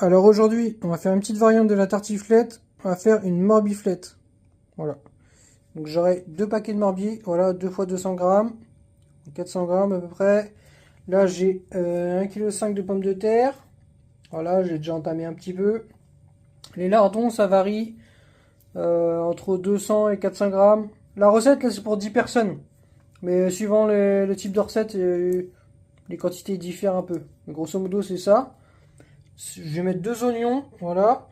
Alors aujourd'hui, on va faire une petite variante de la tartiflette. On va faire une morbiflette. Voilà. Donc j'aurai deux paquets de morbier. Voilà, 2 fois 200 grammes. 400 grammes à peu près. Là, j'ai 1,5 kg de pommes de terre. Voilà, j'ai déjà entamé un petit peu. Les lardons, ça varie entre 200 et 400 grammes. La recette, là, c'est pour 10 personnes. Mais suivant le type de recette, les quantités diffèrent un peu. Mais grosso modo, c'est ça. Je vais mettre deux oignons. Voilà.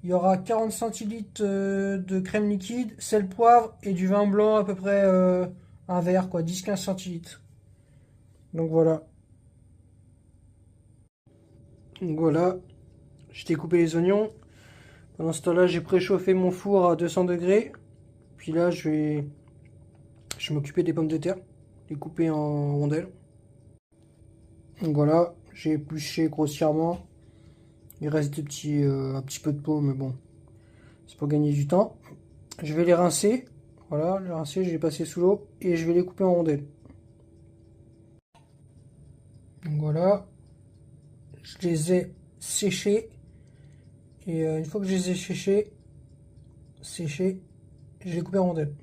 Il y aura 40 centilitres de crème liquide, sel, poivre et du vin blanc à peu près un verre, quoi, 10-15 centilitres. Donc voilà. Donc voilà, j'ai découpé les oignons. Pendant ce temps-là, j'ai préchauffé mon four à 200 degrés. Puis là, je vais m'occuper des pommes de terre, les couper en rondelles. Donc voilà, j'ai épluché grossièrement. Il reste un petit peu de peau, mais bon, c'est pour gagner du temps. Je vais les rincer. Voilà, les rincer, je vais les passer sous l'eau et je vais les couper en rondelles. Donc voilà, je les ai séchés. Et une fois que je les ai séchés, je les coupe en rondelles.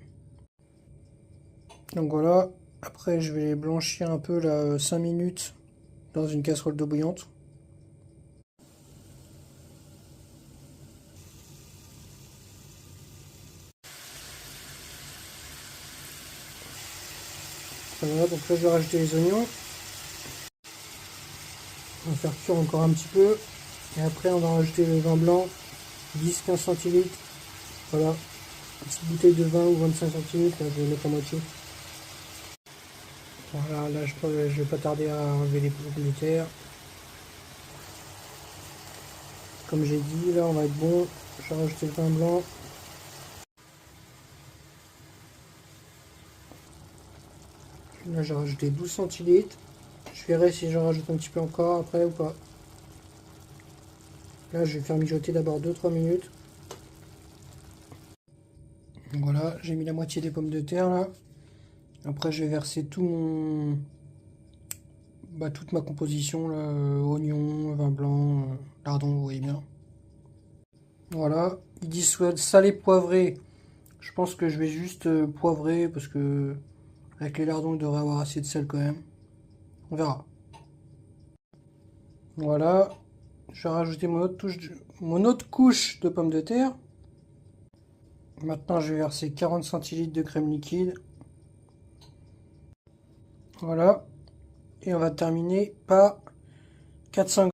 Donc voilà, après je vais les blanchir un peu là 5 minutes dans une casserole d'eau bouillante. Voilà, donc là je vais rajouter les oignons. On va faire cuire encore un petit peu. Et après on va rajouter le vin blanc, 10-15 centilitres. Voilà, une petite bouteille de 20 ou 25 centilitres, là, je vais mettre à moitié. Voilà, là je vais pas tarder à enlever les pommes de terre. Comme j'ai dit, là on va être bon. Je vais rajouter le vin blanc. Là j'ai rajouté 12 centilitres. Je verrai si j'en rajoute un petit peu encore après ou pas. Là je vais faire mijoter d'abord 2-3 minutes. Donc voilà, j'ai mis la moitié des pommes de terre là. Après je vais verser toute ma composition là, oignon, vin blanc, lardon, vous voyez bien. Voilà, ils disent salé poivré. Je pense que je vais juste poivrer parce que avec les lardons il devrait avoir assez de sel quand même. On verra. Voilà, je vais rajouter mon autre couche de pommes de terre. Maintenant je vais verser 40 centilitres de crème liquide. Voilà. Et on va terminer par 400